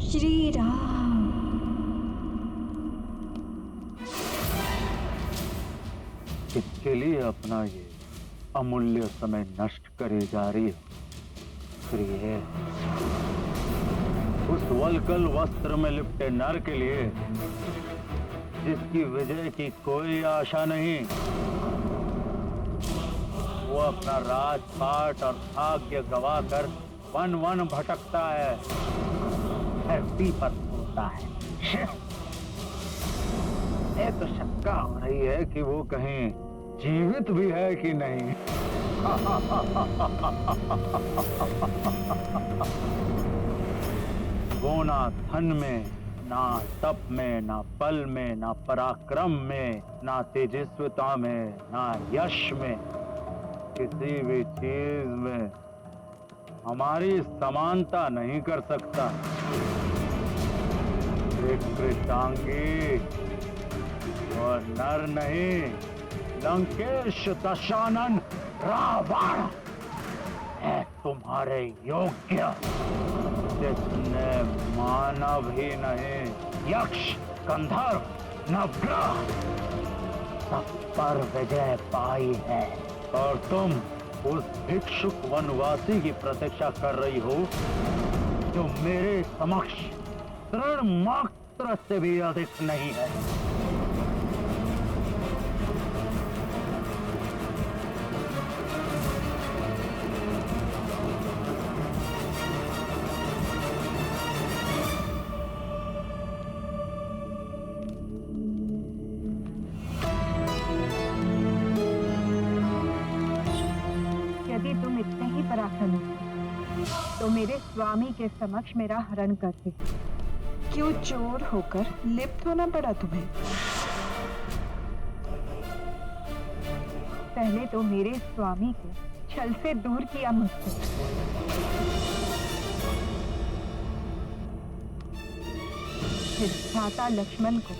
श्री राम। इसके लिए अपना ये अमूल्य समय नष्ट करी जा रही हो प्रिय? उस वल्कल वस्त्र में लिपटे नर के लिए जिसकी विजय की कोई आशा नहीं, वो अपना राजपाट और भाग्य गवाकर वन वन भटकता है, धरती पर सोता है। ये तो शंका हो रही है कि वो कहीं जीवित भी है कि नहीं। वो ना धन में, ना तप में, ना बल में, ना पराक्रम में, ना तेजस्विता में, ना यश में, किसी भी चीज में हमारी समानता नहीं कर सकता। एक कृष्णांगी और नर नहीं, लंकेश दशानन रावण है तुम्हारे योग्य, जिसने मानव ही नहीं, यक्ष, गंधर्व, नवग्रह सब पर विजय पाई है। और तुम उस भिक्षुक वनवासी की प्रतीक्षा कर रही हो जो मेरे समक्ष तृण मात्र से भी अधिक नहीं है। यदि तुम इतने ही पराक्रमी तो मेरे स्वामी के समक्ष मेरा हरण करते। क्यों चोर होकर लिप्त होना पड़ा तुम्हें? पहले तो मेरे स्वामी को छल से दूर किया मुझसे, फिर भ्राता लक्ष्मण को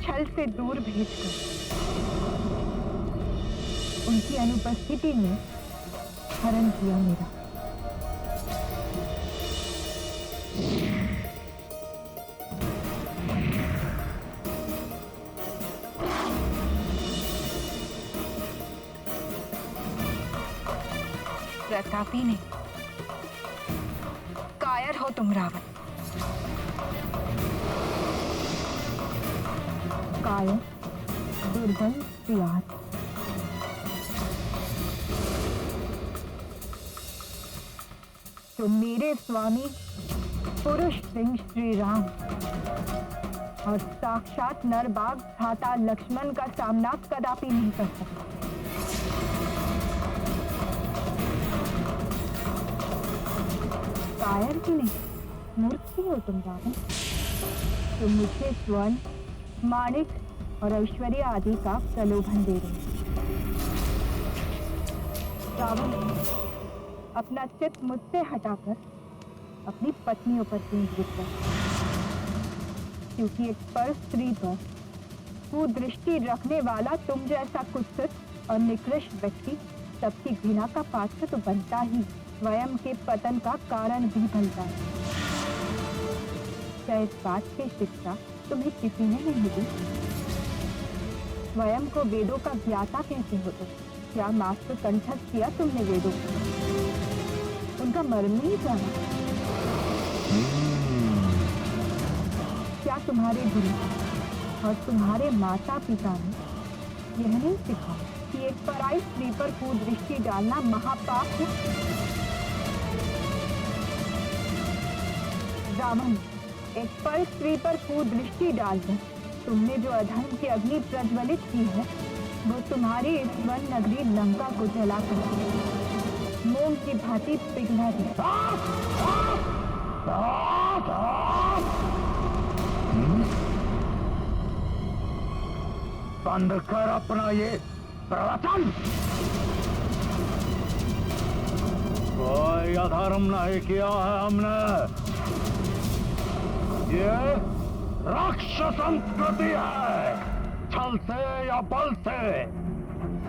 छल से दूर भेजकर उनकी अनुपस्थिति में हरण किया मेरा। प्रतापी नहीं, कायर हो तुम रावण। कायर, दुर्बल, प्यार। तो मेरे स्वामी पुरुष सिंह श्री राम और साक्षात नरबाग भ्राता लक्ष्मण का सामना कदापि नहीं कर सकता। कायर ही नहीं, मूर्ख ही हो तुम रावण। तुम मुझे स्वर्ण, माणिक और ऐश्वर्य आदि का प्रलोभन दे रहे रावण। अपना चित्त मुझसे हटाकर अपनी पत्नियों पर केंद्रित कर, क्योंकि एक पर स्त्री पर कुदृष्टि रखने वाला तुम जैसा कुत्सित और निकृष्ट व्यक्ति सबकी घृणा का पात्र तो बनता ही, स्वयं के पतन का कारण भी बनता है। क्या इस बात की शिक्षा तुम्हें किसी ने नहीं दी? स्वयं को वेदों का ज्ञाता कहते हो तो क्या मात्र कंठस्थ किया तुमने वेदों को? उनका मर्म नहीं जाना? क्या तुम्हारे गुरु और तुम्हारे माता पिता ने यह नहीं सिखाया कि एक पराई स्त्री पर कुदृष्टि डालना महापाप है? रावण, एक पर स्त्री पर कुदृष्टि डालकर तुमने जो अधर्म की अग्नि प्रज्वलित की है, वो तुम्हारी इस वन नगरी लंका को जलाकर मोम की भांति पिघला दी। बंद कर अपना ये प्रवचन। कोई अधर्म नहीं किया है हमने। ये राक्षस संस्कृति है। छल से या बल से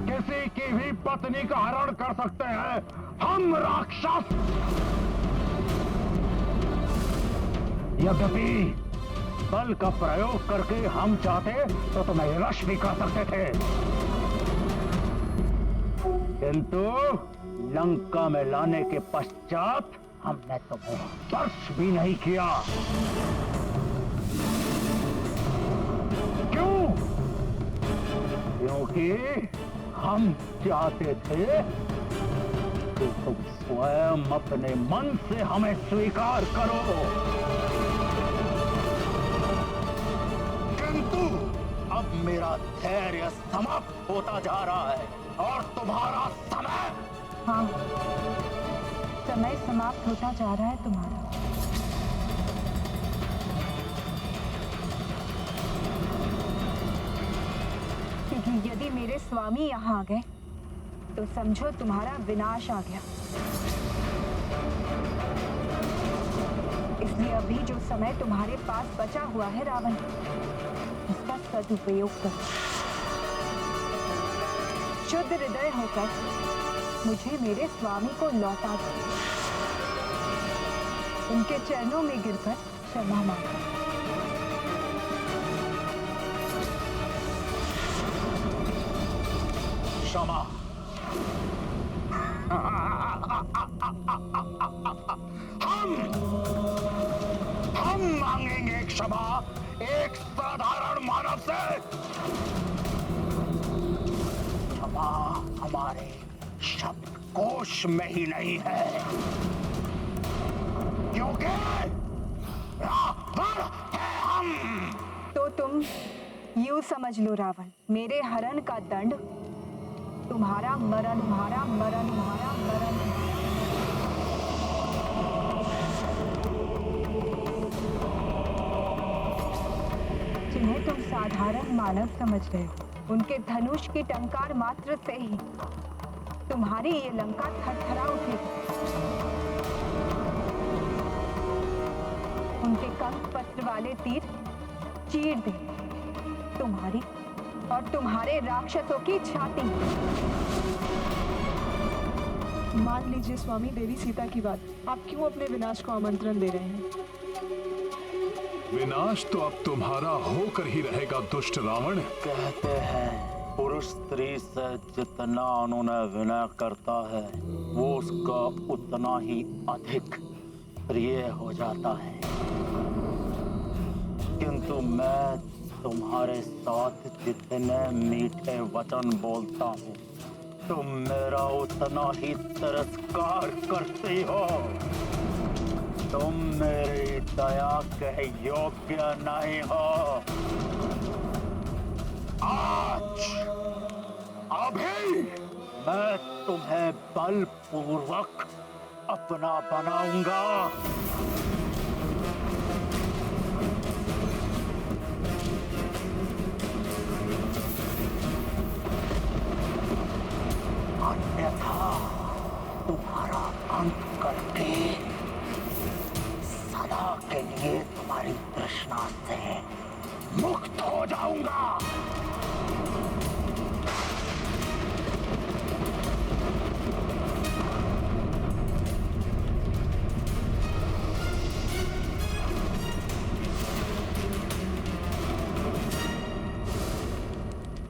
किसी की भी पत्नी का हरण कर सकते हैं हम राक्षस। यद्यपि बल का प्रयोग करके हम चाहते तो तुम्हें वश भी कर सकते थे, किंतु लंका में लाने के पश्चात हमने तुम्हें स्पर्श भी नहीं किया। क्यों? क्योंकि हम चाहते थे कि तुम स्वयं अपने मन से हमें स्वीकार करो, किंतु अब मेरा धैर्य समाप्त होता जा रहा है और तुम्हारा समय। हाँ, समय समाप्त होता जा रहा है तुम्हारा। क्योंकि यदि मेरे स्वामी यहाँ आ गए तो समझो तुम्हारा विनाश आ गया। इसलिए अभी जो समय तुम्हारे पास बचा हुआ है रावण, उसका सदुपयोग करो। शुद्ध हृदय होकर मुझे मेरे स्वामी को लौटा दो। उनके चरणों में गिरकर क्षमा मांगो। क्षमा? हम मांगेंगे क्षमा एक साधारण मानव से? क्षमा हमारे शब्दकोश में ही नहीं है, क्योंकि रावण है हम। तो तुम यूं समझ लो रावण, मेरे हरण का दंड तुम्हारा मरण, तुम्हारा मरण, तुम्हारा मरण। जिन्हें तुम साधारण मानव समझ रहे हो, उनके धनुष की टंकार मात्र से ही तुम्हारी ये लंका थरथरा उठेगी। उनके कंक पत्र वाले तीर चीर दे तुम्हारी और तुम्हारे राक्षसों की छाती। मान लीजिए स्वामी, देवी सीता की बात, आप क्यों अपने विनाश को आमंत्रण दे रहे हैं? विनाश तो अब तुम्हारा होकर ही रहेगा दुष्ट रावण। कहते हैं पुरुष स्त्री से जितना उन्होंने विनय करता है वो उसका उतना ही अधिक प्रिय हो जाता है, किंतु मैं तुम्हारे साथ जितने मीठे वचन बोलता हूँ तुम मेरा उतना ही तिरस्कार करती हो। तुम मेरी दया के योग्य नहीं हो। आज अभी मैं तुम्हें बलपूर्वक अपना बनाऊंगा। अन्यथा तुम्हारा अंत करके सदा के लिए तुम्हारी तृष्णा से मुक्त हो जाऊंगा।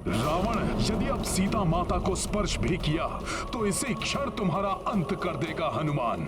रावण, यदि अब सीता माता को स्पर्श भी किया तो इसी क्षण तुम्हारा अंत कर देगा हनुमान।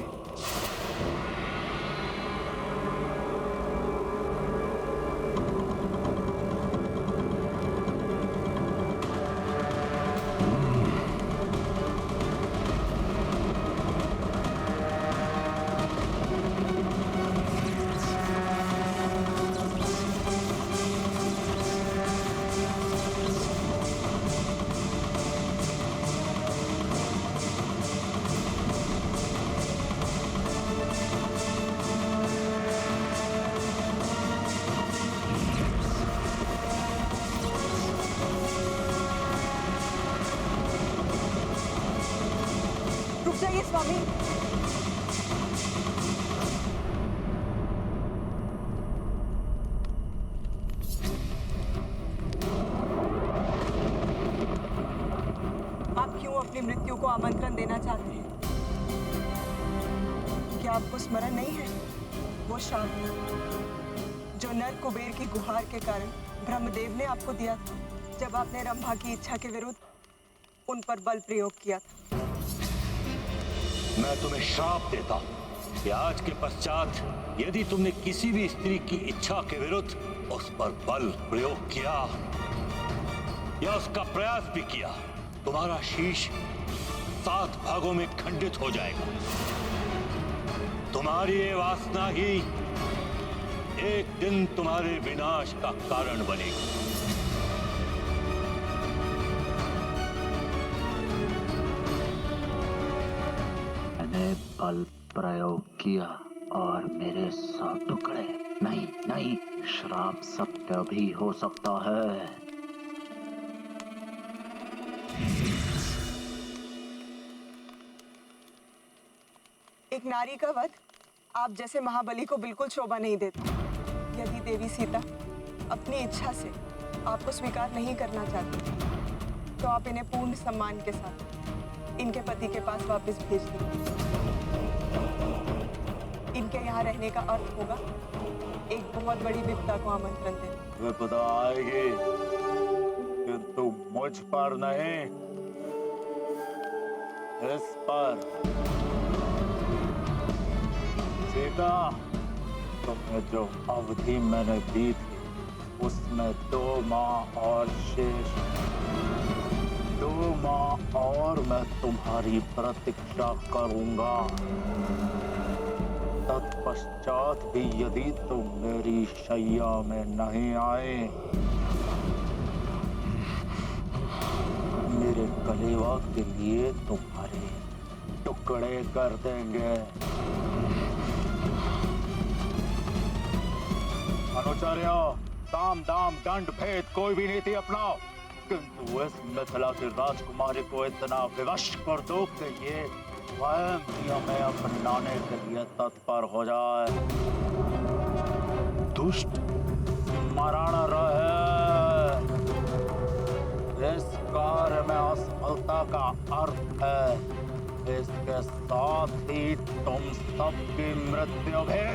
जाइए स्वामी। आप क्यों अपनी मृत्यु को आमंत्रण देना चाहते हैं? क्या आपको स्मरण नहीं है वो शाप जो नर कुबेर की गुहार के कारण ब्रह्मदेव ने आपको दिया था जब आपने रंभा की इच्छा के विरुद्ध उन पर बल प्रयोग किया था। मैं तुम्हें श्राप देता हूं कि आज के पश्चात यदि तुमने किसी भी स्त्री की इच्छा के विरुद्ध उस पर बल प्रयोग किया या उसका प्रयास भी किया, तुम्हारा शीश 7 भागों में खंडित हो जाएगा। तुम्हारी ये वासना ही एक दिन तुम्हारे विनाश का कारण बनेगी। मैंने बल प्रयोग किया और मेरे 100 टुकड़े नहीं, श्राप सत्य भी हो सकता है। एक नारी का वध आप जैसे महाबली को बिल्कुल शोभा नहीं देता। यदि देवी सीता अपनी इच्छा से आपको स्वीकार नहीं करना चाहती तो आप इन्हें पूर्ण सम्मान के साथ इनके पति के पास वापस भेज दें। इनके यहाँ रहने का अर्थ होगा एक बहुत बड़ी विपदा को आमंत्रण देना। विपदा आएगी किंतु मुझ पर नहीं, इस पर। सीता, तुम्हें जो अवधि मैंने दी थी उसमें 2 माह और शेष। 2 माह और मैं तुम्हारी प्रतीक्षा करूंगा। तत्पश्चात भी यदि तुम मेरी शैया में नहीं आए, मेरे कलेवा के लिए तुम्हारे टुकड़े कर देंगे। अनुचर्य, साम दाम दंड भेद कोई भी नीति अपनाओ, किंतु इस मिथिला की राजकुमारी को इतना विवश कर दो कि ये स्वयं नियम अपनाने के लिए तत्पर हो जाए। दुष्ट मरण रहे। इस कार्य में असफलता का अर्थ है इसके साथ ही तुम सबकी मृत्यु भी।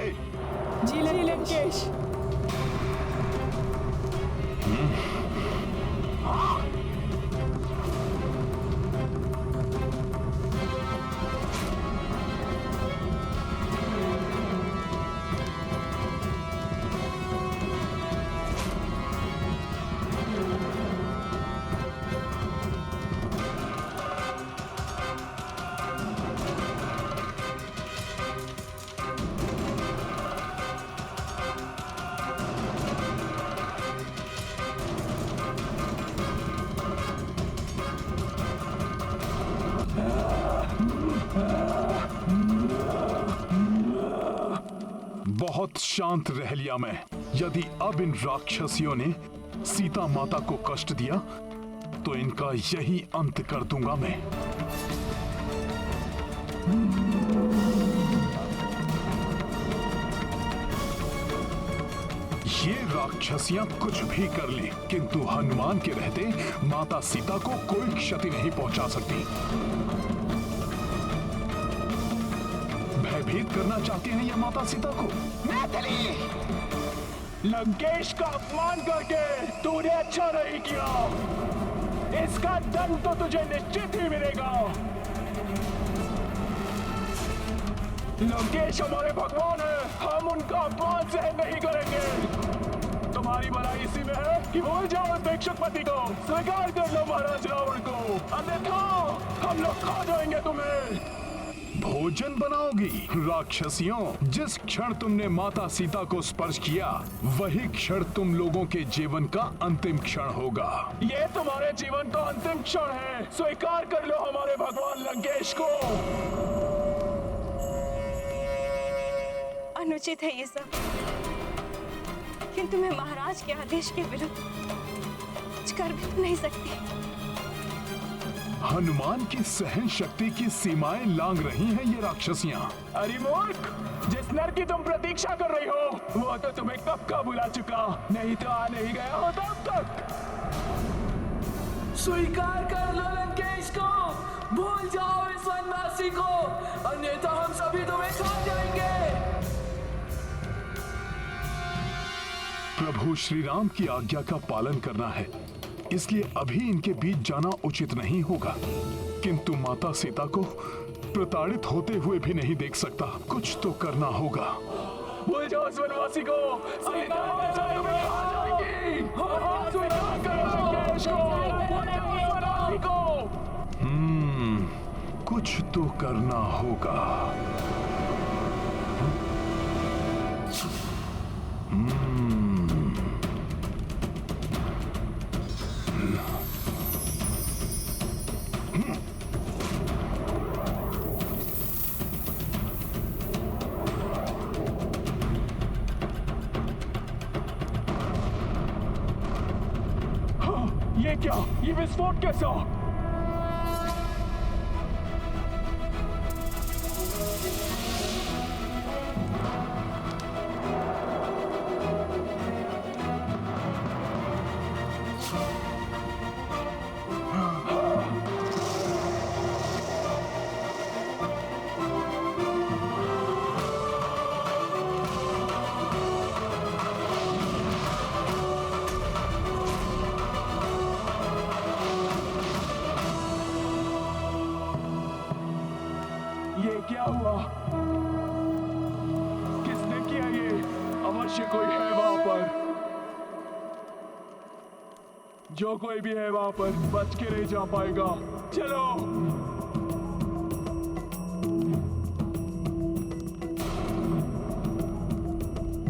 जी लंकेश। बहुत शांत रह लिया मैं। यदि अब इन राक्षसियों ने सीता माता को कष्ट दिया तो इनका यही अंत कर दूंगा मैं। ये राक्षसियां कुछ भी कर ले, किंतु हनुमान के रहते माता सीता को कोई क्षति नहीं पहुंचा सकती। भयभीत करना चाहते हैं ये माता सीता को। लंकेश का अपमान करके तूने अच्छा नहीं किया। इसका दंड तो तुझे निश्चित ही मिलेगा। लंकेश हमारे भगवान है, हम उनका अपमान सहन नहीं करेंगे। तुम्हारी भलाई इसी में है कि भूल जाओ उस भिक्षुक पति को, स्वीकार कर लो महाराज रावण को, अन्यथा हम लोग खा जाएंगे तुम्हें। भोजन बनाओगी राक्षसियों? जिस क्षण तुमने माता सीता को स्पर्श किया वही क्षण तुम लोगों के जीवन का अंतिम क्षण होगा। ये तुम्हारे जीवन का अंतिम क्षण है, स्वीकार कर लो हमारे भगवान लंकेश को। अनुचित है ये सब, किंतु मैं महाराज के आदेश के विरुद्ध कुछ कर भी तो नहीं सकती। हनुमान की सहन शक्ति की सीमाएं लांघ रही हैं ये राक्षसियां। अरे मूर्ख, जिस नर की तुम प्रतीक्षा कर रही हो वो तो तुम्हें कब का बुला चुका, नहीं तो आ नहीं गया हो तब तक। स्वीकार कर लो लंकेश को, भूल जाओ इस वनवासी को, अन्यथा हम सभी तुम्हें खा जाएंगे। प्रभु श्री राम की आज्ञा का पालन करना है, इसलिए अभी इनके बीच जाना उचित नहीं होगा। किंतु माता सीता को प्रताड़ित होते हुए भी नहीं देख सकता, कुछ तो करना होगा। भूल जाओ उस वनवासी को, सीता स्वर्ग में आ जाएगी। स्वीकार करो लंकेश को, भूल जाओ उस वनवासी को। कुछ तो करना होगा। ये क्या? ये विस्फोट कैसा? ये क्या हुआ? किसने किया ये? अवश्य कोई है वहां पर। जो कोई भी है वहां पर बच के नहीं जा पाएगा। चलो।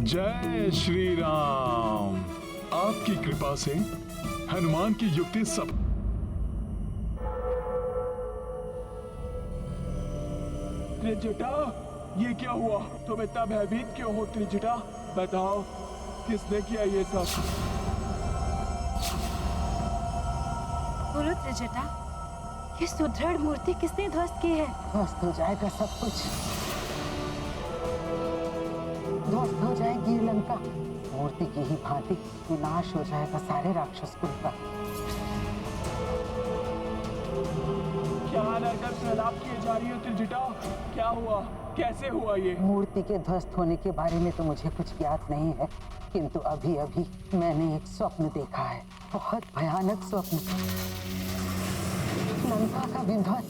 जय श्री राम। आपकी कृपा से हनुमान की युक्ति सब। त्रिजटा, ये क्या हुआ? तुम इतना भयभीत क्यों हो त्रिजटा? बताओ, किसने किया ये सब? बोलो त्रिजटा, ये सुदृढ़ मूर्ति किसने ध्वस्त की है? ध्वस्त हो जाएगा सब कुछ, ध्वस्त हो जाएगी लंका। मूर्ति की ही भांति विनाश हो जाएगा सारे राक्षस कुल का। क्या नरकर प्रलाप किए जा रही हो त्रिजटा? क्या हुआ? कैसे हुआ ये? मूर्ति के ध्वस्त होने के बारे में तो मुझे कुछ ज्ञात नहीं है, किंतु अभी अभी मैंने एक स्वप्न देखा है, बहुत भयानक स्वप्न। लंका का विध्वंस,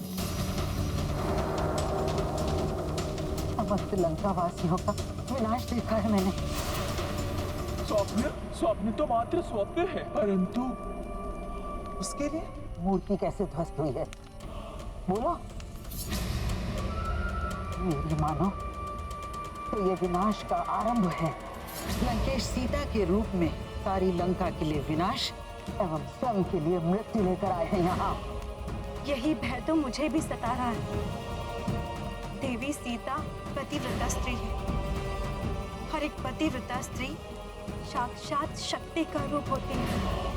समस्त लंका वासियों का विनाश देखा है मैंने। स्वप्न? स्वप्न तो मात्र स्वप्न है, परंतु उसके लिए मूर्ति कैसे ध्वस्त हुई है? बोलो। मेरी मानो तो ये विनाश का आरंभ है। लंकेश सीता के रूप में सारी लंका के लिए विनाश एवं स्वयं के लिए मृत्यु लेकर आए हैं यहाँ। यही भय तो मुझे भी सता रहा है। देवी सीता पतिव्रता स्त्री है और एक पतिव्रता स्त्री साक्षात शक्ति का रूप होती है।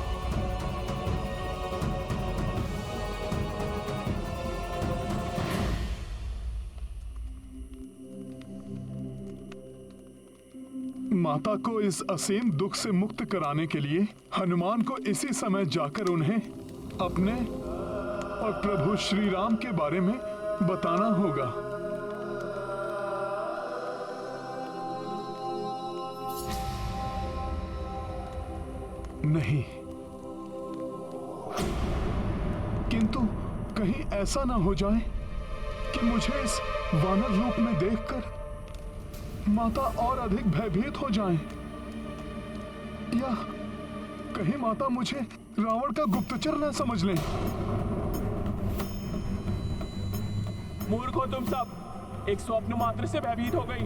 माता को इस असीम दुख से मुक्त कराने के लिए हनुमान को इसी समय जाकर उन्हें अपने और प्रभु श्री राम के बारे में बताना होगा। नहीं, किंतु कहीं ऐसा ना हो जाए कि मुझे इस वानर रूप में देखकर माता और अधिक भयभीत हो जाएं, या कहीं माता मुझे रावण का गुप्तचर न समझ लें। मूर्ख हो तुम सब, एक स्वप्न मात्र से भयभीत हो गई।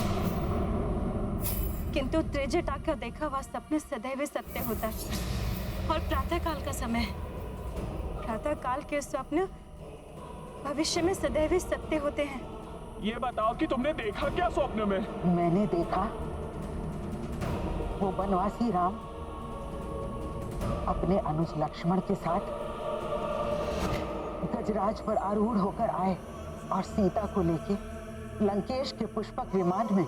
किंतु त्रिजटा का देखा हुआ सपने सदैव सत्य होता है और प्रातः काल का समय, प्रातः काल के स्वप्न भविष्य में सदैव सत्य होते हैं। ये बताओ कि तुमने देखा क्या स्वप्न में? मैंने देखा वो वनवासी राम अपने अनुज लक्ष्मण के साथ गजराज पर आरूढ़ होकर आए और सीता को लेके लंकेश के पुष्पक विमान में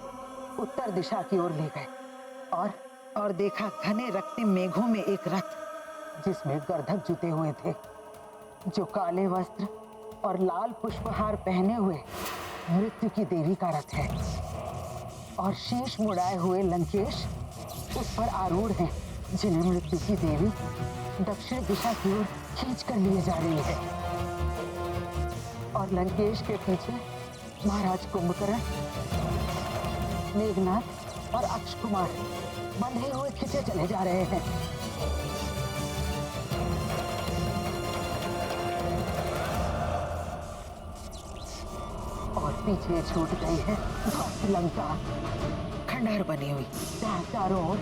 उत्तर दिशा की ओर ले गए और देखा घने रक्तिम मेघों में एक रथ जिसमें गर्दभ जुटे हुए थे, जो काले वस्त्र और लाल पुष्पहार पहने हुए मृत्यु की देवी का रथ है, और शीश मुड़ाए हुए लंकेश उस पर आरूढ़ हैं, जिन्हें मृत्यु की देवी दक्षिण दिशा की ओर खींच कर लिए जा रही है। और लंकेश के पीछे महाराज कुंभकर्ण, मेघनाथ और अक्ष कुमार बंधे हुए खींचे चले जा रहे हैं। और पीछे छूट गई है लंका, खंडहर बनी हुई, जहाँ चारों ओर